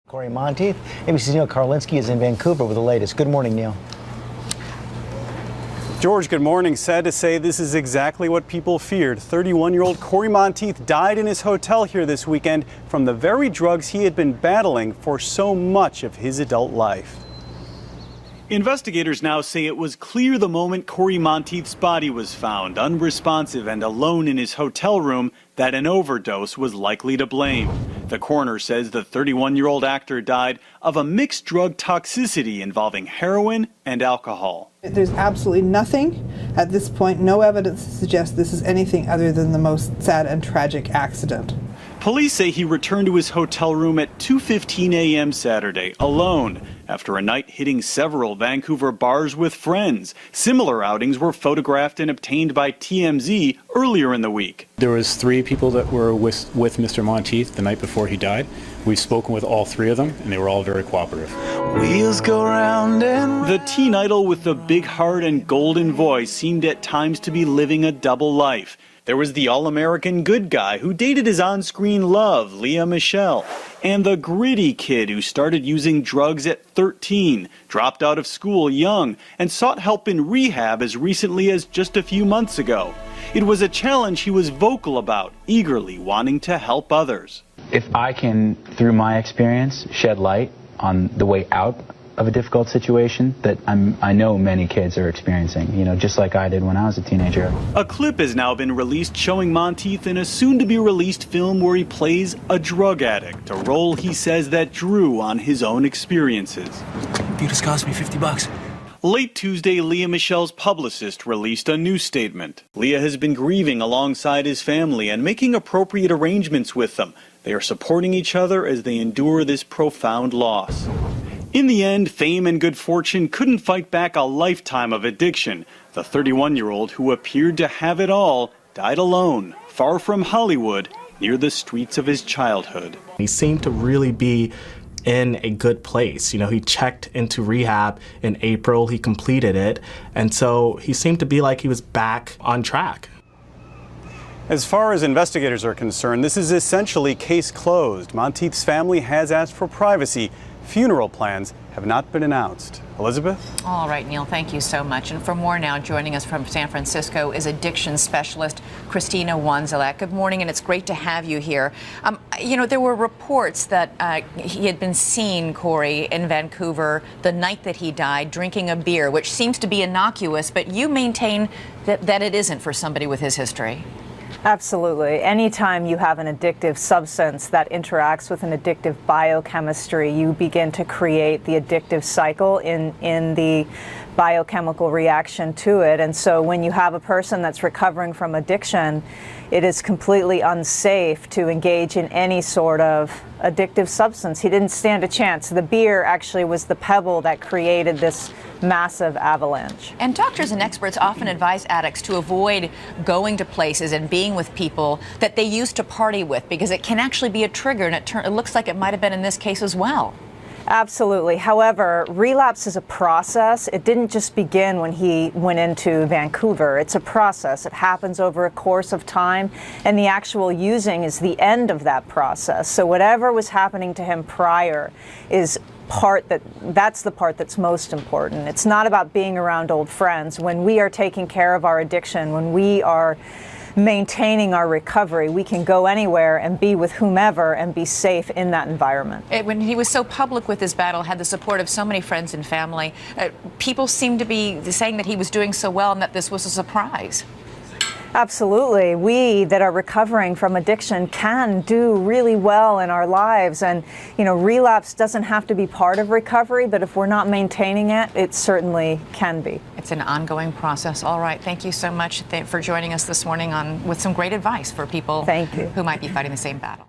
Cory Monteith, ABC's Neil Karlinski is in Vancouver with the latest. Good morning, Neil. George, good morning. Sad to say this is exactly what people feared. 31-year-old Cory Monteith died in his hotel here this weekend from the very drugs he had been battling for so much of his adult life. Investigators now say it was clear the moment Cory Monteith's body was found, unresponsive and alone in his hotel room, that an overdose was likely to blame. The coroner says the 31-year-old actor died of a mixed drug toxicity involving heroin and alcohol. There's absolutely nothing at this point, no evidence to suggest this is anything other than the most sad and tragic accident. Police say he returned to his hotel room at 2:15 a.m. Saturday alone after a night hitting several Vancouver bars with friends. Similar outings were photographed and obtained by TMZ earlier in the week. There was 3 people that were with Mr. Monteith the night before he died. We've spoken with all 3 of them, and they were all very cooperative. Wheels go round and the teen idol with the big heart and golden voice seemed at times to be living a double life. There was the all-American good guy who dated his on-screen love, Lea Michele, and the gritty kid who started using drugs at 13, dropped out of school young, and sought help in rehab as recently as just a few months ago. It was a challenge he was vocal about, eagerly wanting to help others. If I can, through my experience, shed light on the way out of a difficult situation that I know many kids are experiencing, just like I did when I was a teenager. A clip has now been released showing Monteith in a soon-to-be-released film where he plays a drug addict, a role he says that drew on his own experiences. You just cost me $50. Late Tuesday, Lea Michele's publicist released a new statement. Lea has been grieving alongside his family and making appropriate arrangements with them. They are supporting each other as they endure this profound loss. In the end, fame and good fortune couldn't fight back a lifetime of addiction. The 31-year-old, who appeared to have it all, died alone, far from Hollywood, near the streets of his childhood. He seemed to really be in a good place. He checked into rehab in April, he completed it, and so he seemed to be like he was back on track. As far as investigators are concerned, this is essentially case closed. Monteith's family has asked for privacy. Funeral plans have not been announced. Elizabeth? All right, Neil, thank you so much. And for more now, joining us from San Francisco is addiction specialist Christina Wanzelak. Good morning, and it's great to have you here. There were reports that he had been seen, Cory, in Vancouver the night that he died, drinking a beer, which seems to be innocuous, but you maintain that it isn't for somebody with his history. Absolutely. Anytime you have an addictive substance that interacts with an addictive biochemistry, you begin to create the addictive cycle in the biochemical reaction to it. And so when you have a person that's recovering from addiction, it is completely unsafe to engage in any sort of addictive substance. He didn't stand a chance. The beer actually was the pebble that created this massive avalanche. And doctors and experts often advise addicts to avoid going to places and being with people that they used to party with because it can actually be a trigger, and it looks like it might have been in this case as well. Absolutely. However, relapse is a process. It didn't just begin when he went into Vancouver. It's a process. It happens over a course of time, and the actual using is the end of that process. So whatever was happening to him prior is that's the part that's most important. It's not about being around old friends. When we are taking care of our addiction, when we are maintaining our recovery, we can go anywhere and be with whomever and be safe in that environment. When he was so public with his battle, had the support of so many friends and family, people seem to be saying that he was doing so well and that this was a surprise. Absolutely. We that are recovering from addiction can do really well in our lives. And, relapse doesn't have to be part of recovery, but if we're not maintaining it, it certainly can be. It's an ongoing process. All right. Thank you so much for joining us this morning with some great advice for people Thank you. who might be fighting the same battle.